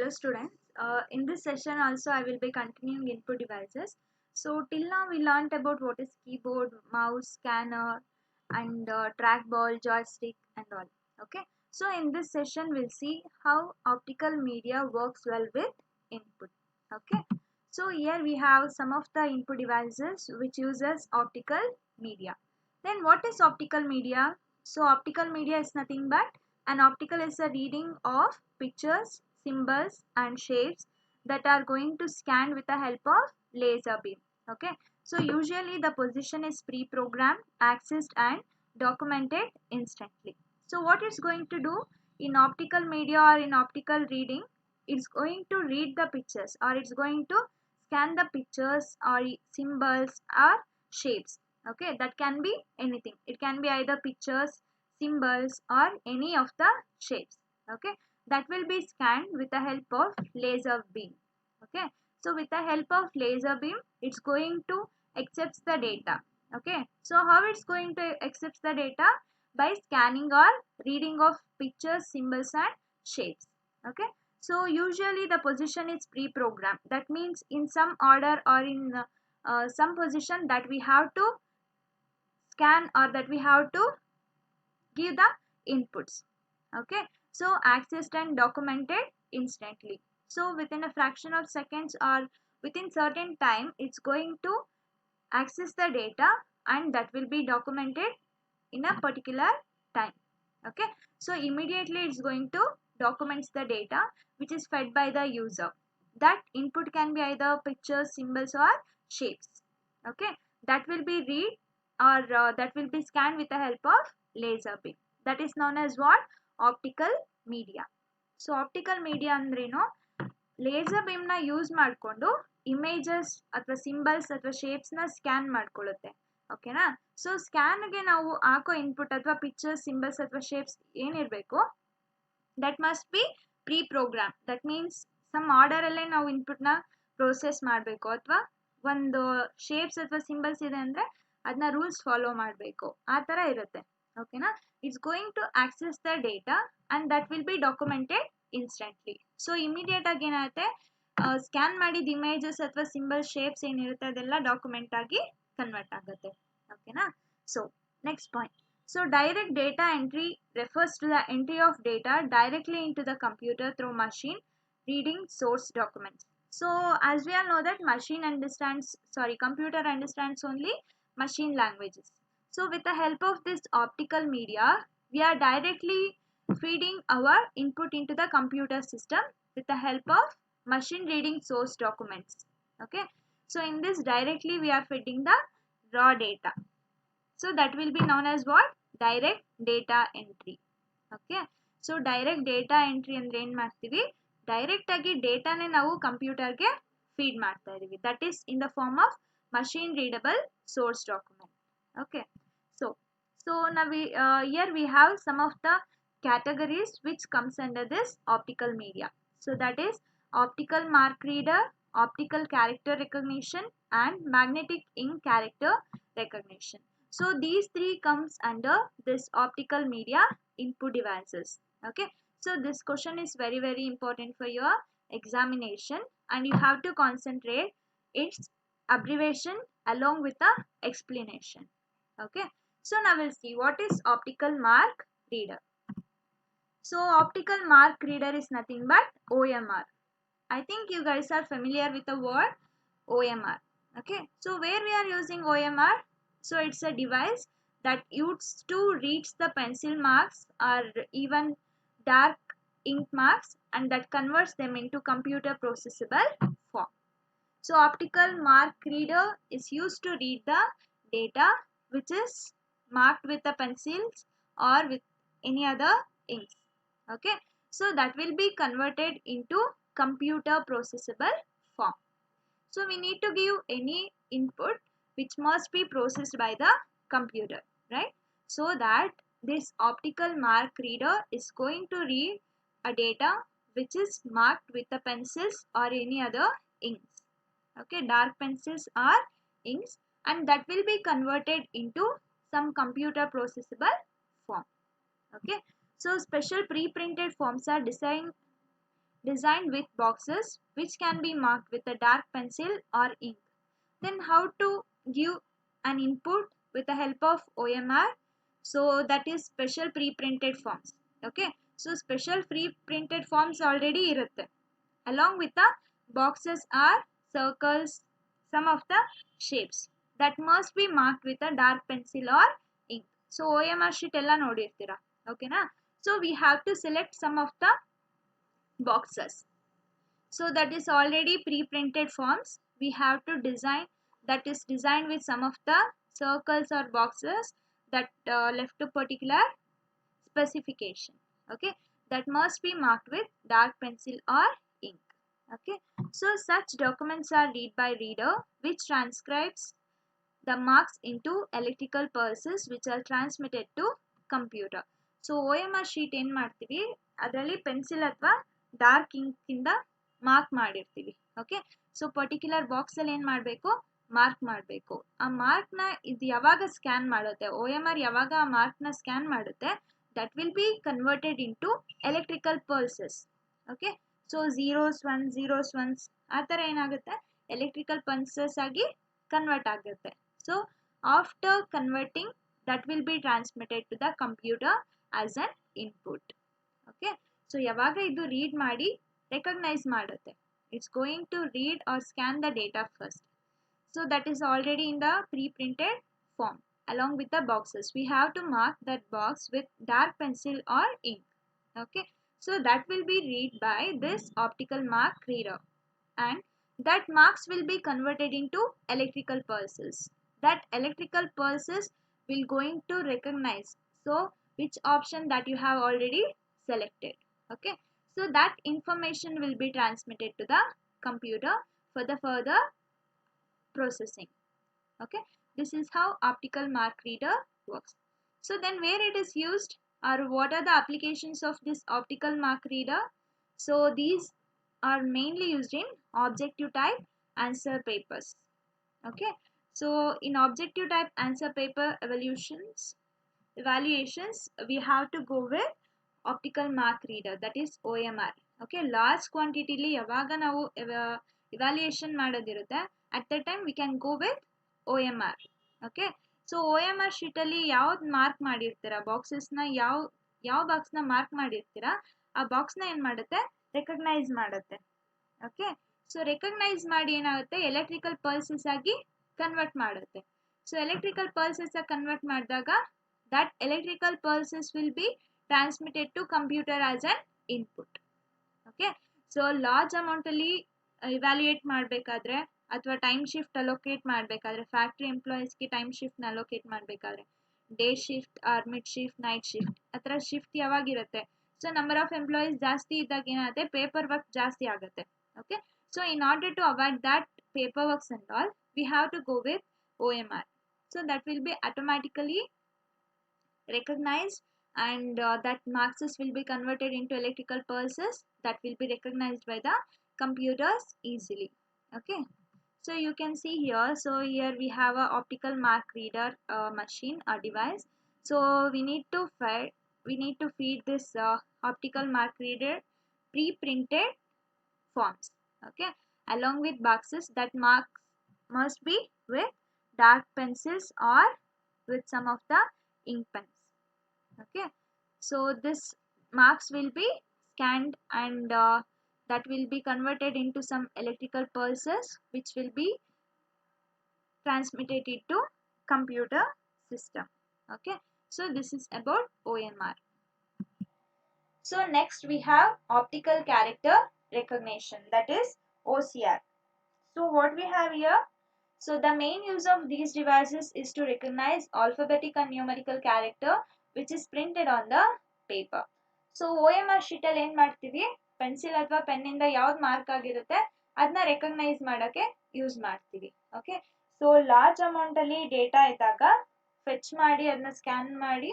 Hello students. In this session also I will be continuing input devices. So till now we learnt about what is keyboard, mouse, scanner and trackball, joystick and all. Okay. So in this session we'll see how optical media works well with input. Okay. So here we have some of the input devices which uses optical media. Then what is optical media? So optical media is nothing but an optical is a reading of pictures, symbols and shapes that are going to scan with the help of laser beam. Okay. So usually the position is pre-programmed, accessed and documented instantly. So what it's going to do in optical media or in optical reading, it's going to read the pictures or it's going to scan the pictures or symbols or shapes. Okay, that can be anything. It can be either pictures, symbols or any of the shapes. Okay, that will be scanned with the help of laser beam. Okay, so with the help of laser beam it's going to accept the data. Okay, so how it's going to accept the data? By scanning or reading of pictures, symbols and shapes. Okay, so usually the position is pre-programmed. That means in some order or in some position that we have to scan or that we have to give the inputs. Okay, so accessed and documented instantly. So within a fraction of seconds or within certain time it's going to access the data and that will be documented in a particular time. Okay, so immediately it's going to documents the data which is fed by the user. That input can be either pictures, symbols or shapes. Okay, that will be read or that will be scanned with the help of laser beam. That is known as what? Optical media. So optical media ಅಂದ್ರೇನು? Laser ಬೀಮ್ನ use ಮಾಡಿಕೊಂಡು images ಅಥವಾ symbols ಅಥವಾ ಶೇಪ್ಸ್ನ scan ಮಾಡ್ಕೊಳ್ಳುತ್ತೆ. ಓಕೆನಾ? So ಸ್ಕ್ಯಾನ್ಗೆ ನಾವು ಹಾಕೋ input ಅಥವಾ pictures, symbols ಅಥವಾ shapes ಏನಿರಬೇಕು that must be pre program. That means some ಆರ್ಡರಲ್ಲೇ ನಾವು ಇನ್ಪುಟ್ನ ಪ್ರೋಸೆಸ್ ಮಾಡಬೇಕು ಅಥವಾ ಒಂದು ಶೇಪ್ಸ್ ಅಥವಾ ಸಿಂಬಲ್ಸ್ ಇದೆ ಅಂದರೆ ಅದನ್ನ ರೂಲ್ಸ್ ಫಾಲೋ ಮಾಡಬೇಕು, ಆ ಥರ ಇರುತ್ತೆ. ಓಕೆನಾ? It's going to access the data and that will be documented instantly. So immediate ಆಗಿ ಏನಾಗುತ್ತೆ, ಸ್ಕ್ಯಾನ್ ಮಾಡಿದ ಇಮೇಜಸ್ ಅಥವಾ ಸಿಂಬಲ್ ಶೇಪ್ಸ್ ಏನಿರುತ್ತೆ ಅದೆಲ್ಲ ಡಾಕ್ಯುಮೆಂಟ್ ಆಗಿ ಕನ್ವರ್ಟ್ ಆಗುತ್ತೆ. ಓಕೆನಾ? So next point. So direct data entry refers to the entry of data directly into the computer through machine reading source documents. So as we all know that computer understands only machine languages. So with the help of this optical media, we are directly feeding our input into the computer system with the help of machine reading source documents. Okay. So in this directly we are feeding the raw data. So that will be known as what? Direct data entry. Okay. So direct data entry ಅಂದ್ರೆ ಏನು ಮಾಡ್ತೀವಿ, direct ಆಗಿ ಡೇಟಾನೇ ನಾವು ಕಂಪ್ಯೂಟರ್ಗೆ feed ಮಾಡ್ತಾ ಇದೀವಿ. That is in the form of machine readable source document. Okay. So now here we have some of the categories which comes under this optical media. So that is optical mark reader, optical character recognition and magnetic ink character recognition. So these three comes under this optical media input devices. Okay. So this question is very important for your examination and you have to concentrate its abbreviation along with the explanation. Okay. So now we'll see what is optical mark reader. So optical mark reader is nothing but OMR. I think you guys are familiar with the word OMR. Okay. So where we are using OMR? So it's a device that used to read the pencil marks or even dark ink marks and that converts them into computer processable form. So optical mark reader is used to read the data which is marked with the pencils or with any other inks. Okay. So that will be converted into computer processable form. So we need to give any input which must be processed by the computer, right? So that this optical mark reader is going to read a data which is marked with the pencils or any other inks. Okay, dark pencils or inks, and that will be converted into some computer processable form. Okay, so special pre-printed forms are designed designed with boxes which can be marked with a dark pencil or ink. Then how to give an input with the help of OMR. So that is special pre-printed forms. Okay. So special pre-printed forms already irutte. Along with the boxes are circles, some of the shapes that must be marked with a dark pencil or ink. So OMR sheet ಎಲ್ಲ ನೋಡಿರ್ತೀರಾ. Okay na? So we have to select some of the boxes. So that is already pre-printed forms. We have to design, that is designed with some of the circles or boxes that left to particular specification. Okay, that must be marked with dark pencil or ink. Okay, so such documents are read by reader which transcribes the marks into electrical pulses which are transmitted to computer. So OMR sheet ಏನು ಮಾಡ್ತೀವಿ, ಅದರಲ್ಲಿ pencil ಅಥವಾ dark ink ಇಂದ mark ಮಾಡಿರ್ತೀವಿ. Okay, so particular box ಅಲ್ಲಿ ಏನು ಮಾಡಬೇಕು, mark ಮಾಡಬೇಕು. ಆ ಮಾರ್ಕ್ ನ ಇದು ಯಾವಾಗ ಸ್ಕ್ಯಾನ್ ಮಾಡುತ್ತೆ, OMR ಯಾವಾಗ ಆ ಮಾರ್ಕ್ ನ ಸ್ಕ್ಯಾನ್ ಮಾಡುತ್ತೆ, that will be converted into electrical pulses. Okay, so zeros ones ಆ ಥರ ಏನಾಗುತ್ತೆ, ಎಲೆಕ್ಟ್ರಿಕಲ್ ಪಲ್ಸಸ್ ಆಗಿ ಕನ್ವರ್ಟ್ ಆಗುತ್ತೆ. So after converting, that will be transmitted to the computer as an input. Okay, so ಯಾವಾಗ ಇದು read ಮಾಡಿ recognize ಮಾಡುತ್ತೆ, it's going to read or scan the data first. So that is already in the pre-printed form. Along with the boxes, we have to mark that box with dark pencil or ink. Okay, so that will be read by this optical mark reader, and that marks will be converted into electrical pulses. That electrical pulses will going to recognize, so which option that you have already selected. Okay, so that information will be transmitted to the computer for the further processing. Okay, this is how optical mark reader works. So then where it is used, or what are the applications of this optical mark reader? So these are mainly used in objective type answer papers. Okay, so in objective type answer paper evaluations we have to go with optical mark reader, that is OMR. Okay, large quantity li yavaga ನಾವು evaluation ಮಾಡೋದಿರುತ್ತೆ, at that time we can go with OMR. Okay, so OMR sheet ಅಲ್ಲಿ ಯಾವ್ದು mark ಮಾಡಿರ್ತೀರಾ, ಬಾಕ್ಸಸ್ನ ಯಾವ ಬಾಕ್ಸ್ನ mark ಮಾಡಿರ್ತೀರಾ, ಆ ಬಾಕ್ಸ್ನ ಏನು ಮಾಡುತ್ತೆ, recognise ಮಾಡುತ್ತೆ. Okay, so recognise ಮಾಡಿ ಏನಾಗುತ್ತೆ, ಎಲೆಕ್ಟ್ರಿಕಲ್ ಪಲ್ಸಸ್ ಆಗಿ ಕನ್ವರ್ಟ್ ಮಾಡುತ್ತೆ. ಸೊ ಎಲೆಕ್ಟ್ರಿಕಲ್ ಪಲ್ಸಸ್ ಆಗಿ ಕನ್ವರ್ಟ್ ಮಾಡಿದಾಗ that electrical pulses will be transmitted to computer as an input. Okay, so large ಅಮೌಂಟಲ್ಲಿ ಇವ್ಯಾಲ್ಯೂಯೇಟ್ ಮಾಡಬೇಕಾದ್ರೆ ಅಥವಾ ಟೈಮ್ ಶಿಫ್ಟ್ ಅಲೋಕೇಟ್ ಮಾಡಬೇಕಾದ್ರೆ, ಫ್ಯಾಕ್ಟ್ರಿ ಎಂಪ್ಲಾಯೀಸ್ಗೆ ಟೈಮ್ ಶಿಫ್ಟ್ನ ಅಲೋಕೇಟ್ ಮಾಡಬೇಕಾದ್ರೆ, day shift or mid shift, night shift ಆ ಥರ ಶಿಫ್ಟ್ ಯಾವಾಗಿರುತ್ತೆ, ಸೊ ನಂಬರ್ ಆಫ್ ಎಂಪ್ಲಾಯೀಸ್ ಜಾಸ್ತಿ ಇದ್ದಾಗ ಏನಾಗುತ್ತೆ, ಪೇಪರ್ ವರ್ಕ್ ಜಾಸ್ತಿ ಆಗುತ್ತೆ. Okay, so in order to avoid that paperwork and all, we have to go with OMR. So that will be automatically recognized, and that marks will be converted into electrical pulses that will be recognized by the computers easily. Okay, so you can see here, so here we have a optical mark reader machine or device. So we need to feed this optical mark reader pre-printed forms. Okay, along with boxes that marks must be with dark pencils or with some of the ink pens. Okay, so this marks will be scanned, and that will be converted into some electrical pulses which will be transmitted to computer system. Okay, so this is about OMR. So next we have optical character recognition, that is OCR. So what we have here, so the main use of these devices is to recognize alphabetic and numerical character which is printed on the paper. So OMR sheet ಅಲ್ಲಿ ಏನು ಮಾಡ್ತೀವಿ, pencil ಅಥವಾ ಪೆನ್ನಿಂದ ಯಾವ್ದು mark ಆಗಿರುತ್ತೆ ಅದನ್ನ recognise ಮಾಡೋಕ್ಕೆ use ಮಾಡ್ತೀವಿ. Okay, so large ಅಮೌಂಟಲ್ಲಿ data ಇದ್ದಾಗ ಫೆಚ್ ಮಾಡಿ ಅದನ್ನ ಸ್ಕ್ಯಾನ್ ಮಾಡಿ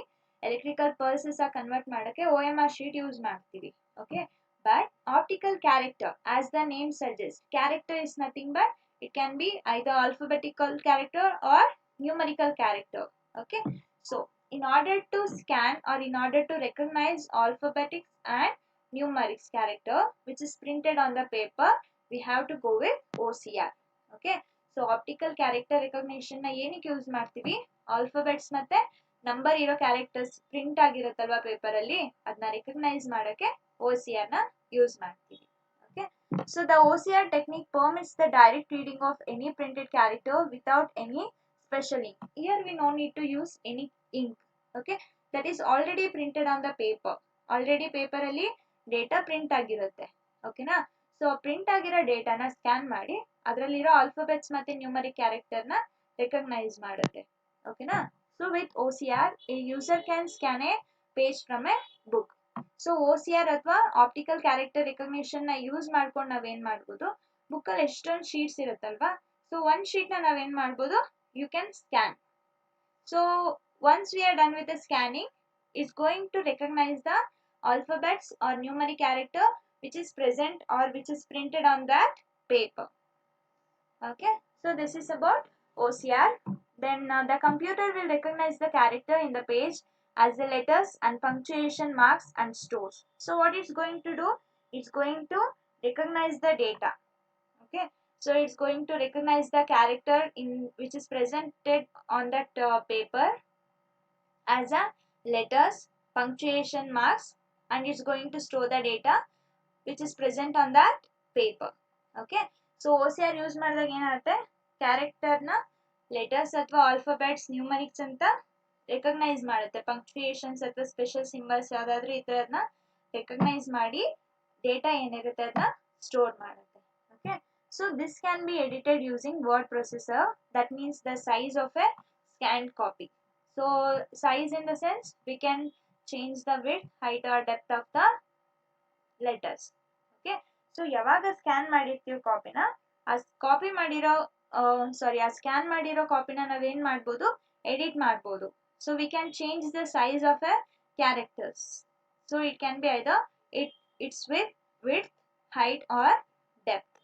ಎಲೆಕ್ಟ್ರಿಕಲ್ ಪಲ್ಸಸ್ ಆಗಿ ಕನ್ವರ್ಟ್ ಮಾಡೋಕ್ಕೆ OMR ಶೀಟ್ ಯೂಸ್ ಮಾಡ್ತೀವಿ. Okay, but optical character, as the name suggests, character is nothing but it can be either alphabetical character or numerical character. Okay, so in order to scan or in order to recognize alphabetics and numerics character which is printed on the paper, we have to go with OCR. Okay, so optical character recognition na ಏನಕ್ಕೆ use ಮಾಡ್ತೀವಿ, alphabets ಮತ್ತೆ number ಇರೋ characters print ಆಗಿರುತ್ತಲ್ವಾ paper ಅಲ್ಲಿ ಅದನ್ನ recognise ಮಾಡಕ್ಕೆ OCR ನ use ಮಾಡ್ತೀವಿ. Okay, so the OCR technique permits the direct reading of any printed character without any special ink. Here we no need to use any ink. Okay, that is already printed on the paper. Already paper ಅಲ್ಲಿ data print ಆಗಿರುತ್ತೆ. ಓಕೆನಾ, so print ಆಗಿರೋ ಡೇಟಾನ scan ಮಾಡಿ ಅದರಲ್ಲಿರೋ alphabets ಮತ್ತೆ numeric ಕ್ಯಾರೆಕ್ಟರ್ನ recognise ಮಾಡುತ್ತೆ. ಓಕೆನಾ, so with OCR A user can scan A page from A book. So OCR ಅಥವಾ ಆಪ್ಟಿಕಲ್ ಕ್ಯಾರೆಕ್ಟರ್ ರೆಕಗ್ನಿಷನ್ ನ ಯೂಸ್ ಮಾಡ್ಕೊಂಡು ನಾವೇನ್ ಮಾಡ್ಬೋದು, ಬುಕ್ ಅಲ್ಲಿ ಎಷ್ಟೊಂದು ಶೀಟ್ಸ್ ಇರುತ್ತಲ್ವಾ, ಸೊ ಒಂದ್ ಶೀಟ್ ನ ನಾವೇನ್ ಮಾಡ್ಬೋದು, you can scan. So once we are done with the scanning, it's going to recognize the alphabets or numeric character which is present or which is printed on that paper. Okay, so this is about OCR. Then the computer will recognize the character in the page as the letters and punctuation marks and stores. So what it's going to do, it's going to recognize the data. Okay, so it's going to recognize the character in which is presented on that paper as a letters, punctuation marks, and it's going to store the data which is present on that paper. Okay, so OCR use ಮಾಡಿದಾಗ ಏನಾಗುತ್ತೆ, ಕ್ಯಾರೆಕ್ಟರ್ನ letters ಅಥವಾ alphabets ನ್ಯೂಮರಿಕ್ಸ್ ಅಂತ recognise ಮಾಡುತ್ತೆ. Punctuations ಅಥವಾ special symbols ಯಾವುದಾದ್ರೂ ಈ ಥರದನ್ನ recognise ಮಾಡಿ data ಏನಿರುತ್ತೆ ಅದನ್ನ ಸ್ಟೋರ್ ಮಾಡುತ್ತೆ. Okay, so this can be edited using word processor, that means the size of a scan copy. So size in the sense we can change the width, height or depth of the letters. Okay, so ಯಾವಾಗ scan ಮಾಡಿರ್ತೀವಿ ಕಾಪಿನ, ಆ copy ಮಾಡಿರೋ ಆ scan ಮಾಡಿರೋ ಕಾಪಿನ ನಾವೇನ್ ಮಾಡ್ಬೋದು, edit ಮಾಡ್ಬೋದು. So we can change the size of A characters. So it can be either its width, height or depth.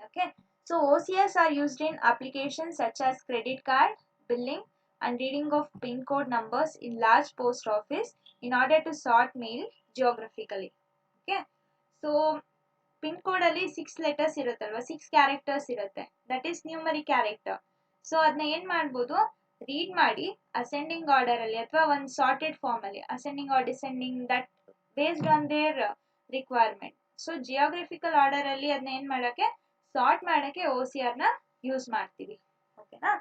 Okay, so OCRs are used in applications such as credit card, billing and reading of PIN code numbers in large post office in order to sort mail geographically. Okay, so PIN code ಅಲ್ಲಿ 6 letters ಇರುತ್ತಲ್ವಾ, 6 characters ಇರುತ್ತೆ, that is numeric character. So ಅದನ್ನ ಏನ್ ಮಾಡ್ಬೋದು, read ಮಾಡಿ ascending order ಅಲ್ಲಿ ಅಥವಾ ಒಂದು ಸಾರ್ಟೆಡ್ ಫಾರ್ಮ್ ಅಲ್ಲಿ, ascending or descending, that based on their requirement. So geographical order ಅಲ್ಲಿ ಅದನ್ನ ಏನ್ ಮಾಡಕ್ಕೆ, ಸಾರ್ಟ್ ಮಾಡಕ್ಕೆ OCR ನ ಯೂಸ್ ಮಾಡ್ತೀವಿ. ಓಕೆನಾ,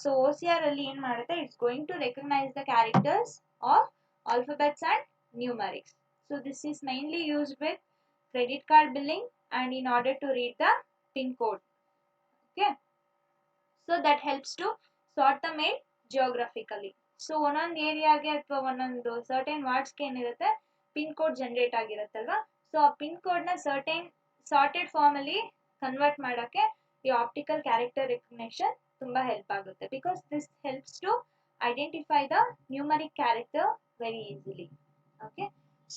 ಸೊ OCR ಅಲ್ಲಿ ಏನ್ ಮಾಡುತ್ತೆ, it's going to recognise the characters of alphabets and numerics. So this is mainly used with credit card billing and in order to read the PIN code. Okay, so that helps to sort the mail geographically. So ಒಂದೊಂದು ಏರಿಯಾಗೆ ಅಥವಾ ಒಂದೊಂದು certain ವಾರ್ಡ್ಸ್ಗೆ ಏನಿರುತ್ತೆ, pin code generate ಆಗಿರುತ್ತಲ್ವಾ, so ಆ pin ಕೋಡ್ನ certain sorted form ಅಲ್ಲಿ ಕನ್ವರ್ಟ್ ಮಾಡೋಕ್ಕೆ ಈ ಆಪ್ಟಿಕಲ್ ಕ್ಯಾರೆಕ್ಟರ್ ರೆಕಗ್ನಿಷನ್ ತುಂಬಾ ಹೆಲ್ಪ್ ಆಗುತ್ತೆ, because this helps to identify the numeric character very easily. Okay,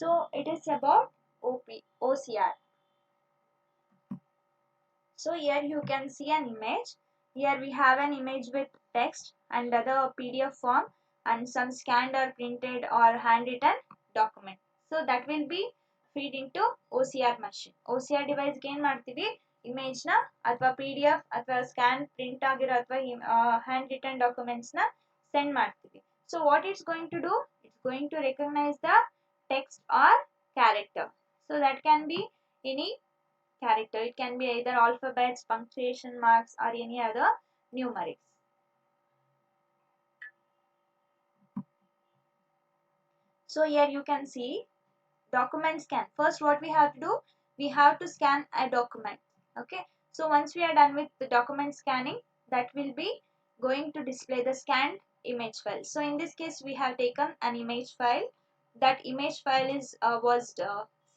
so it is about OCR. So here you can see an image. Here we have an image with text and other PDF form and some scanned or printed or handwritten document. So that will be feed into OCR machine. OCR device ಗೆ ಏನು ಮಾಡ್ತೀವಿ, ಇಮೇಜ್ನ ಅಥವಾ PDF ಅಥವಾ scan print ಆಗಿರೋ ಅಥವಾ hand return ಡಾಕ್ಯುಮೆಂಟ್ಸ್ನ send ಮಾಡ್ತೀವಿ. So what it's going to do, it's going to recognize the text or character. So that can be any character. It can be either alphabets, punctuation marks or any other numerics. So here you can see document scan. First what we have to do, we have to scan a document. Okay, so once we are done with the document scanning, that will be going to display the scanned image file. So in this case we have taken an image file. That image file is was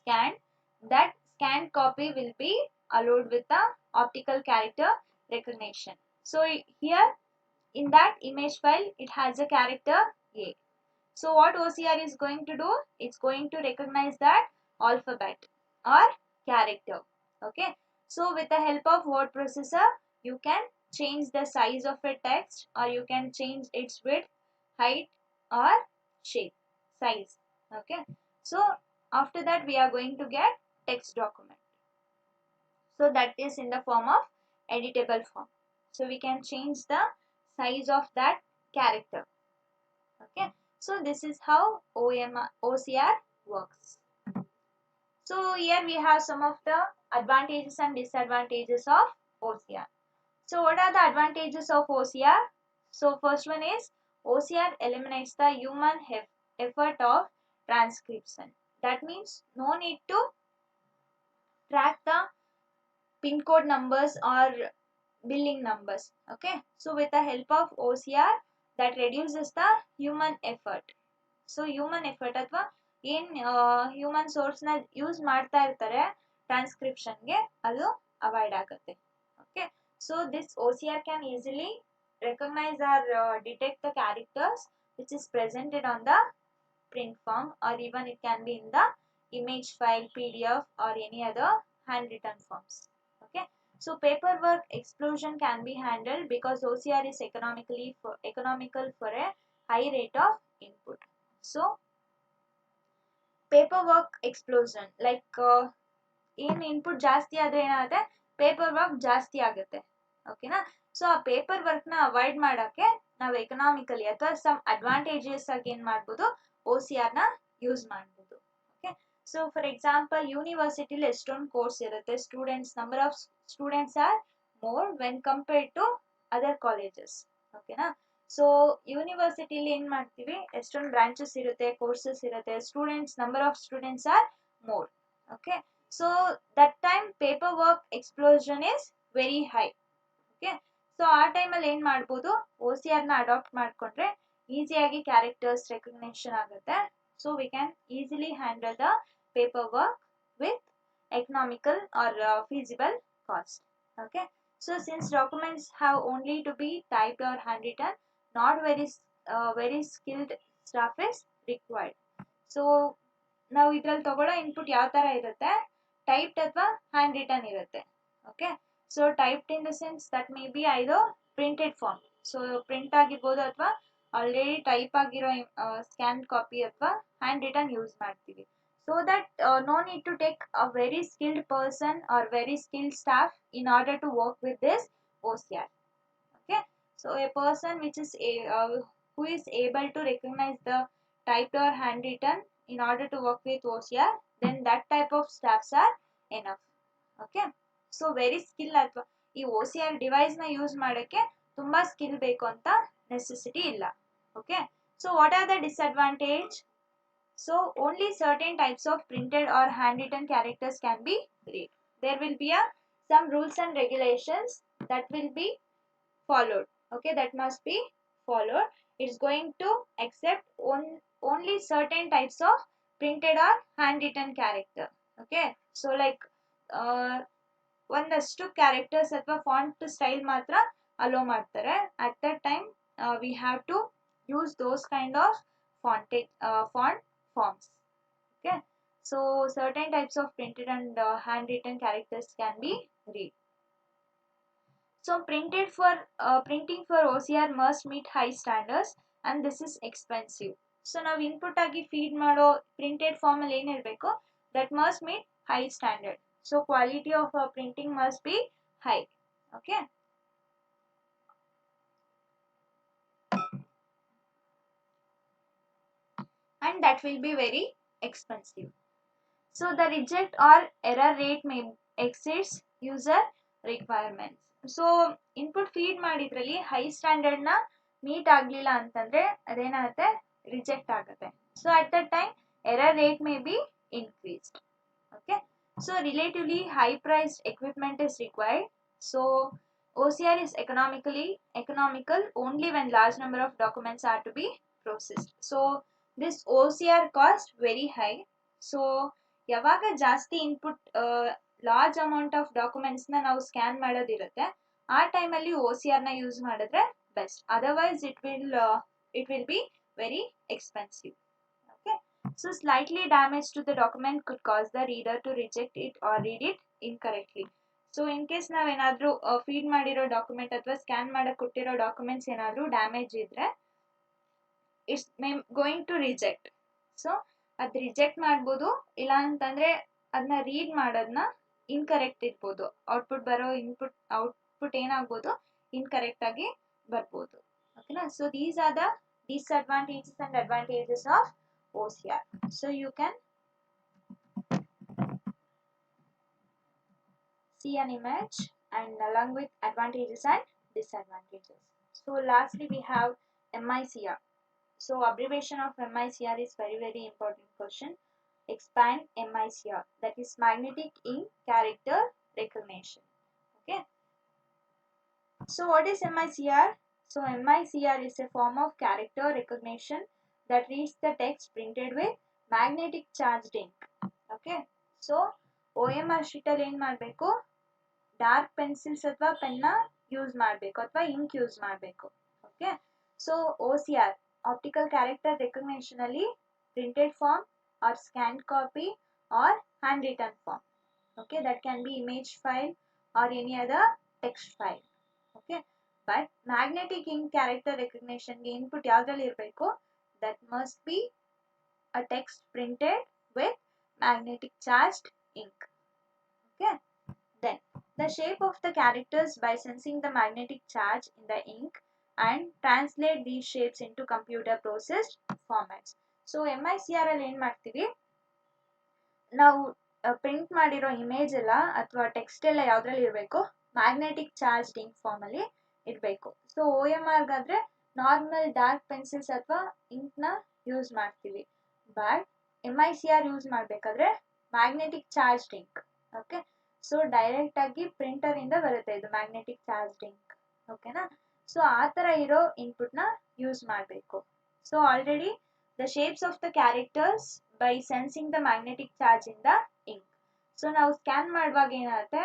scanned. That scanned copy will be allowed with the optical character recognition. So here in that image file it has a character A. So what OCR is going to do, it's going to recognize that alphabet or character. Okay, so with the help of word processor you can change the size of a text or you can change its width, height or shape, size. Okay, so After that we are going to get text document. So that is in the form of editable form. So we can change the size of that character. Okay, so this is how OCR works. So here we have some of the advantages and disadvantages of OCR. So what are the advantages of OCR? So first one is OCR eliminates the human effort of transcription. That means no need to track the pin code numbers or billing numbers. Okay, so with the help of OCR, that reduces the human effort. So human effort ಅಥವಾ ಏನು human ಸೋರ್ಸ್ನ use ಮಾಡ್ತಾ ಇರ್ತಾರೆ ಟ್ರಾನ್ಸ್ಕ್ರಿಪ್ಷನ್ಗೆ, ಅದು avoid ಆಗುತ್ತೆ. Okay, so this OCR can easily recognize or detect the characters which is presented on the print form, or even it can be in the image file, PDF, or any other handwritten forms. Okay, so paperwork explosion can be handled because OCR is economical for a high rate of input. So paperwork explosion, like ಏನು input ಜಾಸ್ತಿ ಆದರೆ ಏನಾಗುತ್ತೆ, paper work ಜಾಸ್ತಿ ಆಗುತ್ತೆ. ಓಕೆನಾ, so ಆ paper ವರ್ಕ್ನ avoid ಮಾಡೋಕ್ಕೆ ನಾವು ಎಕನಾಮಿಕಲಿ ಅಥವಾ ಸಮ್ ಅಡ್ವಾಂಟೇಜಸ್ ಆಗಿ ಏನು ಮಾಡ್ಬೋದು, OCRನ ಯೂಸ್ ಮಾಡ್ಬೋದು. ಓಕೆ, ಸೊ ಫಾರ್ ಎಕ್ಸಾಂಪಲ್ ಯೂನಿವರ್ಸಿಟಿಲಿ ಎಷ್ಟೊಂದು ಕೋರ್ಸ್ ಇರುತ್ತೆ, number of students are more when compared to other colleges. ಓಕೆನಾ, ಸೊ ಯೂನಿವರ್ಸಿಟಿಲಿ ಏನು ಮಾಡ್ತೀವಿ, ಎಷ್ಟೊಂದು ಬ್ರಾಂಚಸ್ ಇರುತ್ತೆ, ಕೋರ್ಸಸ್ ಇರುತ್ತೆ, number of students are more. Okay, so that time paperwork explosion is very high. Okay, so ಆ ಟೈಮಲ್ಲಿ ಏನು ಮಾಡ್ಬೋದು, OCRನ ಅಡಾಪ್ಟ್ ಮಾಡಿಕೊಂಡ್ರೆ ಈಸಿಯಾಗಿ ಕ್ಯಾರೆಕ್ಟರ್ಸ್ ರೆಕಗ್ನಿಷನ್ ಆಗುತ್ತೆ. So we can easily handle the paper work with economical or feasible cost. Okay, so since documents have only to be typed or handwritten, not very skilled staff is required. So ನಾವು ಇದ್ರಲ್ಲಿ ತಗೊಳ್ಳೋ input ಯಾವ ಥರ ಇರುತ್ತೆ, typed ಅಥವಾ hand return ಇರುತ್ತೆ. Okay, so typed in the sense that may be ಐದು printed form, so print ಆಗಿರ್ಬೋದು ಅಥವಾ ಆಲ್ರೆಡಿ ಟೈಪ್ ಆಗಿರೋ ಸ್ಕ್ಯಾನ್ ಕಾಪಿ ಅಥವಾ ಹ್ಯಾಂಡ್ ರಿಟನ್ ಯೂಸ್ ಮಾಡ್ತೀವಿ. So that no need to take a very skilled person or very skilled staff in order to work with this OCR. Okay, so a person who is able to recognize the typed or handwritten in order to work with OCR, then that type of staffs are enough. Okay, so very skill ಅಥವಾ ಈ OCR ಡಿವೈಸ್ನ use ಮಾಡೋಕ್ಕೆ ತುಂಬ skill ಬೇಕು ಅಂತ necessity ಇಲ್ಲ. Okay, so what are the disadvantage? So only certain types of printed or handwritten characters can be read. There will be some rules and regulations that will be followed. Okay, that must be followed. It's going to accept only certain types of printed or handwritten character. Okay, so like ಒಂದಷ್ಟು characters ಅಥವಾ font style ಮಾತ್ರ allow ಮಾಡ್ತಾರೆ. At that time we have to use those kind of font forms. Okay, so certain types of printed and handwritten characters can be read. So printing for OCR must meet high standards and this is expensive. So ನಾವು input ಆಗಿ feed ಮಾಡೋ printed form ಅಲ್ಲಿ ಏನಿರಬೇಕು, that must meet high standard. So quality of printing must be high. Okay, and that will be very expensive. So the reject or error rate may exceeds user requirements. So input feed ಮಾಡಿದ್ರಲ್ಲಿ high ಸ್ಟ್ಯಾಂಡರ್ಡ್ನ meet ಆಗಲಿಲ್ಲ ಅಂತಂದರೆ ಅದೇನಾಗುತ್ತೆ, reject ಆಗುತ್ತೆ. So at the time error rate may be increased. Okay, so relatively high priced equipment is required. So OCR is economical only when large number of documents are to be processed. So this OCR cost very high. So ಯಾವಾಗ ಜಾಸ್ತಿ input large amount of ಡಾಕ್ಯುಮೆಂಟ್ಸ್ನ ನಾವು scan ಮಾಡೋದಿರುತ್ತೆ, ಆ ಟೈಮಲ್ಲಿ OCRನ use ಮಾಡಿದ್ರೆ best. Otherwise it will be very expensive. Okay, so slightly damage to the document could cause the reader to reject it or read it incorrectly. So in case ನಾವೇನಾದರೂ feed ಮಾಡಿರೋ document ಅಥವಾ scan ಮಾಡಕ್ಕೆ ಕೊಟ್ಟಿರೋ documents ಏನಾದರೂ damage ಇದ್ದರೆ it's going to reject. So ಅದು reject ಮಾಡ್ಬೋದು, ಇಲ್ಲ ಅಂತಂದರೆ ಅದನ್ನ ರೀಡ್ ಮಾಡೋದನ್ನ ಇನ್ಕರೆಕ್ಟ್ ಇರ್ಬೋದು. ಔಟ್ಪುಟ್ ಬರೋ ಔಟ್ಪುಟ್ ಏನಾಗ್ಬೋದು, ಇನ್ಕರೆಕ್ಟ್ ಆಗಿ ಬರ್ಬೋದು. ಓಕೆನಾ. So these are the disadvantages and advantages of OCR. So you can see an image and along with advantages and disadvantages. So lastly we have MICR. So abbreviation of MICR is very important question. Expand MICR, that is magnetic ink character recognition. Okay. So what is MICR? So MICR is a form of character recognition that reads the text printed with magnetic charged ink. Okay. So OMR sheet ಅಲ್ಲಿ ಏನು ಮಾಡಬೇಕು, dark pencils ಅಥವಾ ಪೆನ್ನ use ಮಾಡಬೇಕು ಅಥವಾ ink use ಮಾಡಬೇಕು. Okay. So OCR optical character recognition ಅಲ್ಲಿ printed form or scan copy or hand written form. Okay. That can be image file or any other text file. Okay. But magnetic ink character ರೆಕಗ್ನಿಷನ್ಗೆ input ಯಾವುದ್ರಲ್ಲಿ ಇರಬೇಕು, that must be a text printed with magnetic charged ink. Okay. Then the shape of the characters by sensing the magnetic charge in the ink and translate these shapes into computer processed formats. So MICR ಅಲ್ಲಿ ಏನು ಮಾಡ್ತೀವಿ, ನಾವು print ಮಾಡಿರೋ image ಎಲ್ಲ ಅಥವಾ text ಎಲ್ಲ ಯಾವುದ್ರಲ್ಲಿ ಇರಬೇಕು, ಮ್ಯಾಗ್ನೆಟಿಕ್ ಚಾರ್ಜ್ಡ್ ಇಂಕ್ ಫಾರ್ಮಲ್ಲಿ ಇರಬೇಕು. ಸೊ OMR ಗಾದರೆ ನಾರ್ಮಲ್ ಡಾರ್ಕ್ ಪೆನ್ಸಿಲ್ಸ್ ಅಥವಾ ಇಂಕ್ನ ಯೂಸ್ ಮಾಡ್ತೀವಿ. ಬಟ್ MICR ಯೂಸ್ ಮಾಡಬೇಕಾದ್ರೆ magnetic charged ink. Okay. So direct ಆಗಿ ಪ್ರಿಂಟರ್ ಇಂದ ಬರುತ್ತೆ ಇದು ಮ್ಯಾಗ್ನೆಟಿಕ್ ಚಾರ್ಜ್ಡ್ ಇಂಕ್. ಓಕೆನಾ. ಸೊ ಆ ಥರ ಇರೋ ಇನ್ಪುಟ್ನ ಯೂಸ್ ಮಾಡಬೇಕು. So already the shapes of the characters by sensing the magnetic charge in the ink. So ನಾವು ಸ್ಕ್ಯಾನ್ ಮಾಡುವಾಗ ಏನಾಗುತ್ತೆ,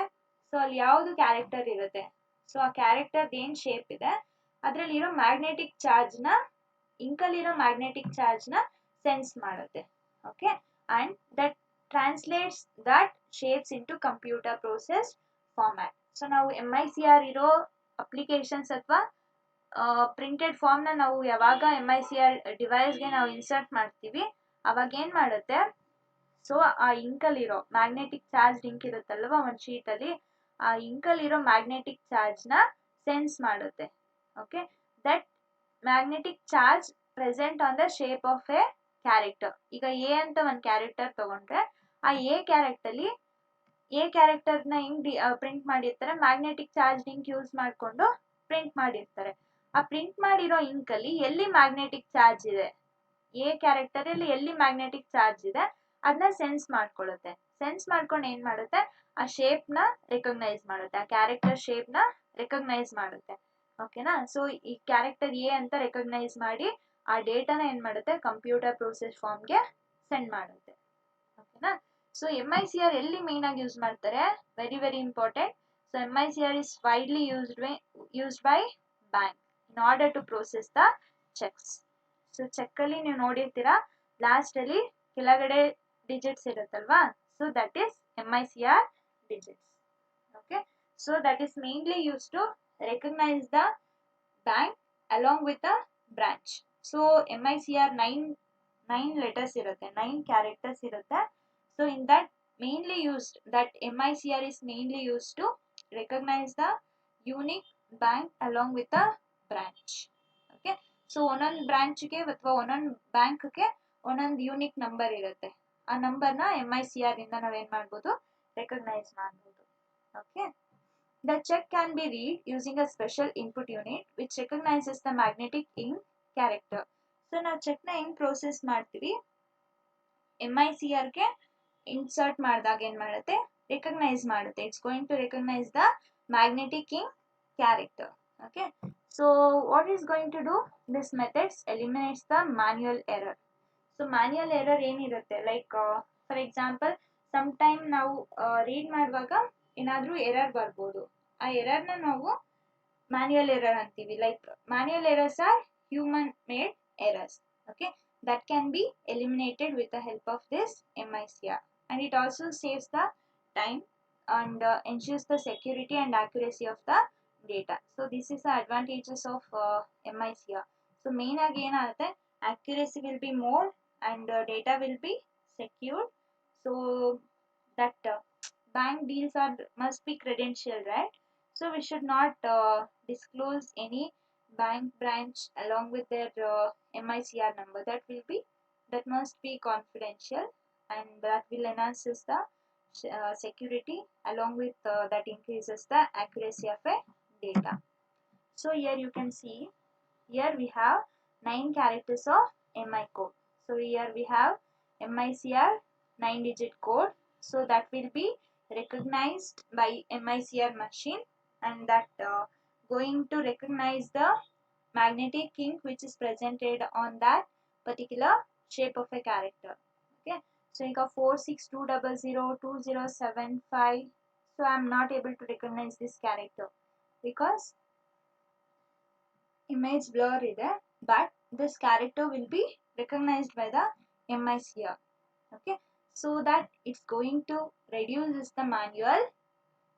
ಸೊ ಅಲ್ಲಿ ಯಾವುದು ಕ್ಯಾರೆಕ್ಟರ್ ಇರುತ್ತೆ, ಸೊ ಆ ಕ್ಯಾರೆಕ್ಟರ್ದು ಏನು ಶೇಪ್ ಇದೆ ಅದರಲ್ಲಿರೋ ಮ್ಯಾಗ್ನೆಟಿಕ್ ಚಾರ್ಜ್ನ, ಇಂಕಲ್ಲಿರೋ ಮ್ಯಾಗ್ನೆಟಿಕ್ ಚಾರ್ಜ್ನ ಸೆನ್ಸ್ ಮಾಡುತ್ತೆ. Okay. And that translates that shapes into computer processed format. So ನಾವು MICR ಇರೋ ಅಪ್ಲಿಕೇಶನ್ಸ್ ಅಥವಾ ಪ್ರಿಂಟೆಡ್ ಫಾರ್ಮ್ನ ನಾವು ಯಾವಾಗ MICR ಡಿವೈಸ್ಗೆ ನಾವು ಇನ್ಸರ್ಟ್ ಮಾಡ್ತೀವಿ ಅವಾಗ ಏನು ಮಾಡುತ್ತೆ, ಸೊ ಆ ಇಂಕಲ್ಲಿರೋ ಮ್ಯಾಗ್ನೆಟಿಕ್ ಚಾರ್ಜ್ ಇಂಕ್ ಇರುತ್ತಲ್ವ ಒಂದು ಶೀಟಲ್ಲಿ, ಆ ಇಂಕಲ್ಲಿರೋ ಮ್ಯಾಗ್ನೆಟಿಕ್ ಚಾರ್ಜ್ನ ಸೆನ್ಸ್ ಮಾಡುತ್ತೆ. Okay. That magnetic charge present on the shape of A character. ಈಗ ಎ ಅಂತ ಒಂದು ಕ್ಯಾರೆಕ್ಟರ್ ತಗೊಂಡ್ರೆ ಆ ಎ ಕ್ಯಾರೆಕ್ಟರ್ನ ಹಿಂಗೆ ಪ್ರಿಂಟ್ ಮಾಡಿರ್ತಾರೆ, ಮ್ಯಾಗ್ನೆಟಿಕ್ ಚಾರ್ಜ್ ಇಂಕ್ ಯೂಸ್ ಮಾಡಿಕೊಂಡು ಪ್ರಿಂಟ್ ಮಾಡಿರ್ತಾರೆ. ಆ ಪ್ರಿಂಟ್ ಮಾಡಿರೋ ಇಂಕಲ್ಲಿ ಎಲ್ಲಿ ಮ್ಯಾಗ್ನೆಟಿಕ್ ಚಾರ್ಜ್ ಇದೆ, ಎ ಕ್ಯಾರೆಕ್ಟರಲ್ಲಿ ಎಲ್ಲಿ ಮ್ಯಾಗ್ನೆಟಿಕ್ ಚಾರ್ಜ್ ಇದೆ ಅದನ್ನ ಸೆನ್ಸ್ ಮಾಡ್ಕೊಳ್ಳುತ್ತೆ. ಸೆನ್ಸ್ ಮಾಡ್ಕೊಂಡು ಏನು ಮಾಡುತ್ತೆ, ಆ ಶೇಪ್ನ ರೆಕಗ್ನೈಸ್ ಮಾಡುತ್ತೆ, ಆ ಕ್ಯಾರೆಕ್ಟರ್ ಶೇಪ್ನ ರೆಕಗ್ನೈಸ್ ಮಾಡುತ್ತೆ. ಓಕೆನಾ. ಸೊ ಈ ಕ್ಯಾರೆಕ್ಟರ್ ಎ ಅಂತ ರೆಕಗ್ನೈಸ್ ಮಾಡಿ ಆ ಡೇಟಾನ ಏನು ಮಾಡುತ್ತೆ, ಕಂಪ್ಯೂಟರ್ ಪ್ರೋಸೆಸ್ ಫಾರ್ಮ್ಗೆ ಸೆಂಡ್ ಮಾಡುತ್ತೆ. ಓಕೆನಾ. ಸೊ MICR ಎಲ್ಲಿ ಮೇನ್ ಆಗಿ ಯೂಸ್ ಮಾಡ್ತಾರೆ, very important. So MICR is widely used by bank in order to process the cheques. So ಚೆಕ್ಕಲ್ಲಿ ನೀವು ನೋಡಿರ್ತೀರಾ ಲಾಸ್ಟಲ್ಲಿ ಕೆಳಗಡೆ ಡಿಜಿಟ್ಸ್ ಇರುತ್ತಲ್ವಾ, so that is MICR digits. Okay. So that is mainly use to recognise the bank along with the branch. So MICR 9 letters ಇರುತ್ತೆ, 9 characters ಇರುತ್ತೆ. So in that MICR is mainly used to recognize the unique bank along with the branch. Okay. So ಒಂದೊಂದು ಬ್ರಾಂಚ್ಗೆ ಅಥವಾ ಒಂದೊಂದು ಬ್ಯಾಂಕ್ಗೆ ಒಂದೊಂದು unique number ಇರುತ್ತೆ. ಆ ನಂಬರ್ನ MICR ಇಂದ ನಾವೇನು ಮಾಡ್ಬೋದು, ರೆಕಗ್ನೈಸ್ ಮಾಡ್ಬೋದು. Okay. The check can be read using a special input unit which recognizes the magnetic ink character. So ನಾವು ಚೆಕ್ನ ಹೆಂಗೆ ಪ್ರೋಸೆಸ್ ಮಾಡ್ತೀವಿ, MICRಗೆ ಇನ್ಸರ್ಟ್ ಮಾಡಿದಾಗ ಏನು ಮಾಡುತ್ತೆ, ರೆಕಗ್ನೈಸ್ ಮಾಡುತ್ತೆ. It's going to recognise the magnetic ink character. Okay. So what is going to do, this methods eliminates the manual error. So manual error ಏನಿರುತ್ತೆ, like for example some time ನಾವು read ಮಾಡುವಾಗ ಏನಾದರೂ error ಬರ್ಬೋದು, ಆ ಎರರ್ನ ನಾವು manual error ಅಂತೀವಿ. Like manual errors are human made errors. Okay. That can be eliminated with the help of this MICR, and it also saves the time and ensures the security and accuracy of the data. So this is the advantages of MICR. So main ಆಗಿ ಏನಾಗುತ್ತೆ, accuracy will be more and data will be secured. So that bank deals are must be credential, right? So we should not disclose any bank branch along with their MICR number. That must be confidential, and that will enhances the security, along with that increases the accuracy of a data. So here you can see, here we have 9 characters of MI code. So here we have MICR 9-digit code. So that will be recognized by MICR machine, and that going to recognize the magnetic ink which is presented on that particular shape of a character. Okay. So you got 462002075. So I am not able to recognize this character because image blur ಇದೆ, but this character will be recognized by the MICR. Okay, so that it's going to reduce the manual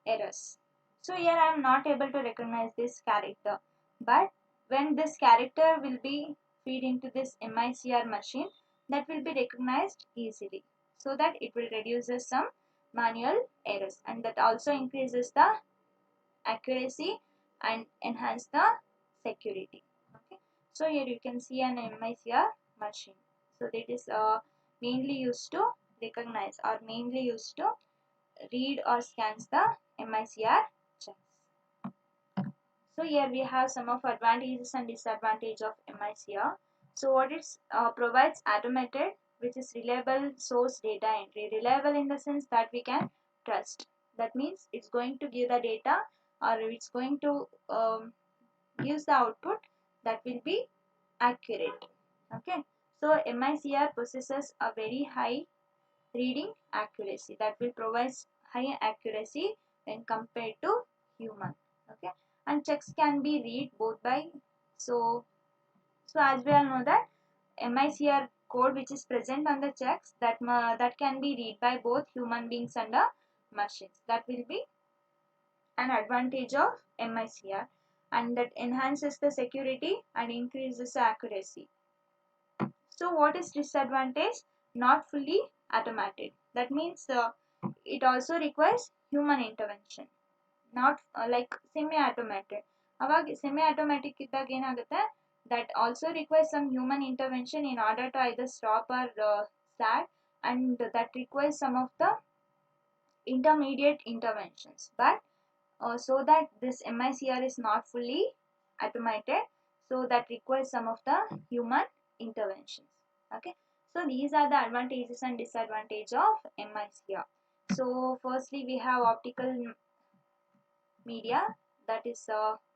errors. So here I am not able to recognize this character, but when this character will be feed into this MICR machine, that will be recognized easily, so that it will reduce some manual errors, and that also increases the accuracy and enhance the security. Okay, so here you can see an MICR machine. So that is mainly used to recognize, or mainly used to read or scans the MICR checks. So here we have some of advantages and disadvantages of MICR. So what it provides automated, which is reliable source data entry. Reliable in the sense that we can trust. That means it's going to give the data, or it's going to gives the output that will be accurate. Okay, so MICR possesses a very high reading accuracy, that will provide high accuracy when compared to human. Okay, and checks can be read both by, so as we all know that MICR code which is present on the checks, that can be read by both human beings and machines. That will be an advantage of MICR, and that enhances the security and increases the accuracy. So what is disadvantage? Not fully automated. That means it also requires human intervention. Not like semi-automated. ಅವಾಗ semi-automatic ಇದ್ದಾಗ ಏನಾಗುತ್ತೆ, that also requires some human intervention in order to either stop or start, and that requires some of the intermediate interventions. But so that this MICR is not fully automated, so that requires some of the human interventions. Okay, so these are the advantages and disadvantages of MICR. So firstly we have optical media, that is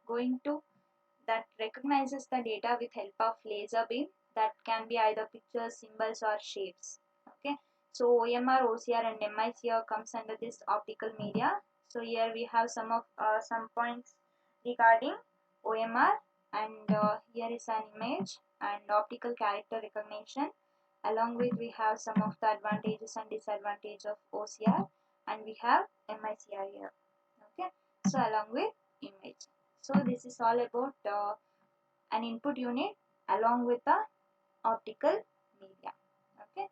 going to, that recognizes the data with help of laser beam, that can be either pictures, symbols or shapes. Okay, so OMR, OCR and MICR comes under this optical media. So here we have some points regarding OMR, and here is an image and optical character recognition. Along with we have some of the advantages and disadvantages of OCR, and we have MICR here. Okay, so along with image. So this is all about an input unit along with the optical media. Okay,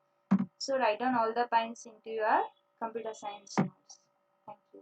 so write down all the points into your computer science notes. Thank you.